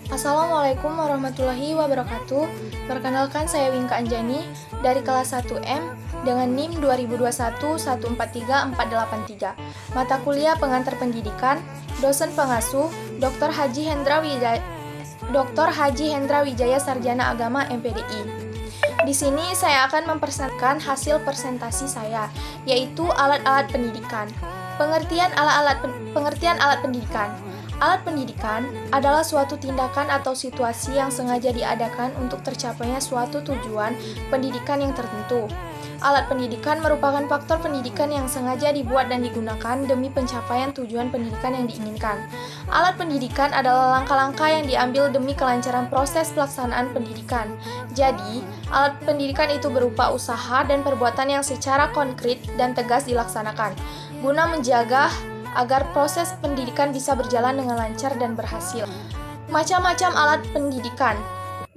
Assalamualaikum warahmatullahi wabarakatuh. Perkenalkan saya Winka Anjani dari kelas 1M dengan NIM 2021143483. Mata kuliah pengantar pendidikan, dosen pengasuh Dr. Haji Hendra Wijaya Sarjana Agama MPDI. Di sini saya akan mempresentasikan hasil presentasi saya, yaitu alat-alat pendidikan. Pengertian alat pendidikan. Alat pendidikan adalah suatu tindakan atau situasi yang sengaja diadakan untuk tercapainya suatu tujuan pendidikan yang tertentu. Alat pendidikan merupakan faktor pendidikan yang sengaja dibuat dan digunakan demi pencapaian tujuan pendidikan yang diinginkan. Alat pendidikan adalah langkah-langkah yang diambil demi kelancaran proses pelaksanaan pendidikan. Jadi, alat pendidikan itu berupa usaha dan perbuatan yang secara konkret dan tegas dilaksanakan, guna menjaga agar proses pendidikan bisa berjalan dengan lancar dan berhasil. Macam-macam alat pendidikan.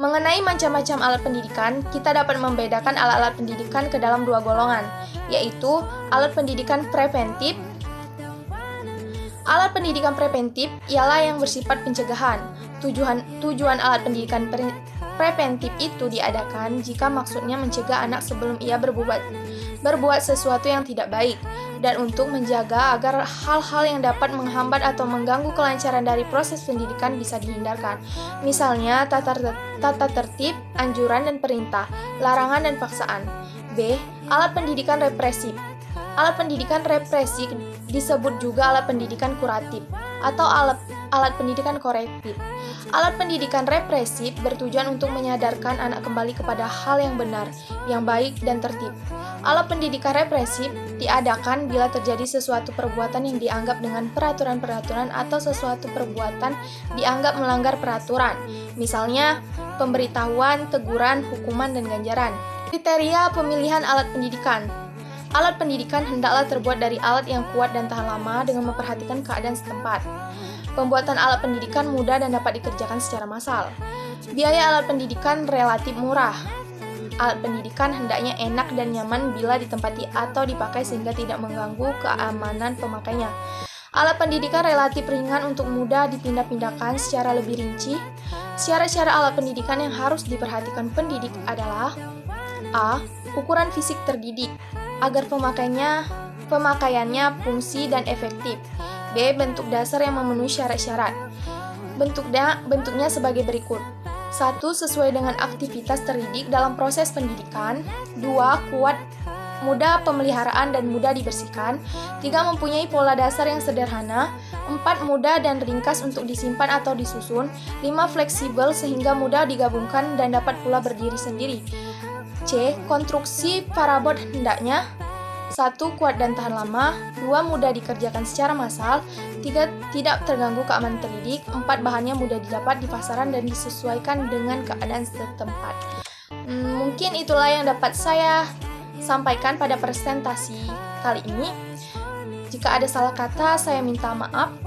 Mengenai macam-macam alat pendidikan, kita dapat membedakan alat-alat pendidikan ke dalam dua golongan, yaitu alat pendidikan preventif. Alat pendidikan preventif ialah yang bersifat pencegahan. Tujuan alat pendidikan preventif itu diadakan jika maksudnya mencegah anak sebelum ia berbuat sesuatu yang tidak baik, dan untuk menjaga agar hal-hal yang dapat menghambat atau mengganggu kelancaran dari proses pendidikan bisa dihindarkan. Misalnya, tata tertib, anjuran dan perintah, larangan dan paksaan. B. Alat pendidikan represif. Alat pendidikan represif disebut juga alat pendidikan kuratif atau alat pendidikan korektif. Alat pendidikan represif bertujuan untuk menyadarkan anak kembali kepada hal yang benar, yang baik dan tertib. Alat pendidikan represif diadakan bila terjadi sesuatu perbuatan yang dianggap dengan peraturan-peraturan atau sesuatu perbuatan dianggap melanggar peraturan. Misalnya, pemberitahuan, teguran, hukuman, dan ganjaran. Kriteria pemilihan alat pendidikan. Alat pendidikan hendaklah terbuat dari alat yang kuat dan tahan lama dengan memperhatikan keadaan setempat. Pembuatan alat pendidikan mudah dan dapat dikerjakan secara massal. Biaya alat pendidikan relatif murah. Alat pendidikan hendaknya enak dan nyaman bila ditempati atau dipakai sehingga tidak mengganggu keamanan pemakainya. Alat pendidikan relatif ringan untuk mudah dipindah-pindahkan secara lebih rinci. Syarat-syarat alat pendidikan yang harus diperhatikan pendidik adalah: A. Ukuran fisik terdidik agar pemakaiannya fungsi dan efektif. B. Bentuk dasar yang memenuhi syarat-syarat. Bentuknya sebagai berikut. 1. Sesuai dengan aktivitas terdidik dalam proses pendidikan. 2. Kuat, mudah pemeliharaan dan mudah dibersihkan. 3. Mempunyai pola dasar yang sederhana. 4. Mudah dan ringkas untuk disimpan atau disusun. 5. Fleksibel sehingga mudah digabungkan dan dapat pula berdiri sendiri. C. Konstruksi parabot hendaknya 1. Kuat dan tahan lama. 2. Mudah dikerjakan secara massal. 3. Tidak terganggu keamanan terdidik. 4. Bahannya mudah didapat di pasaran dan disesuaikan dengan keadaan setempat. Mungkin itulah yang dapat saya sampaikan pada presentasi kali ini. Jika ada salah kata, saya minta maaf.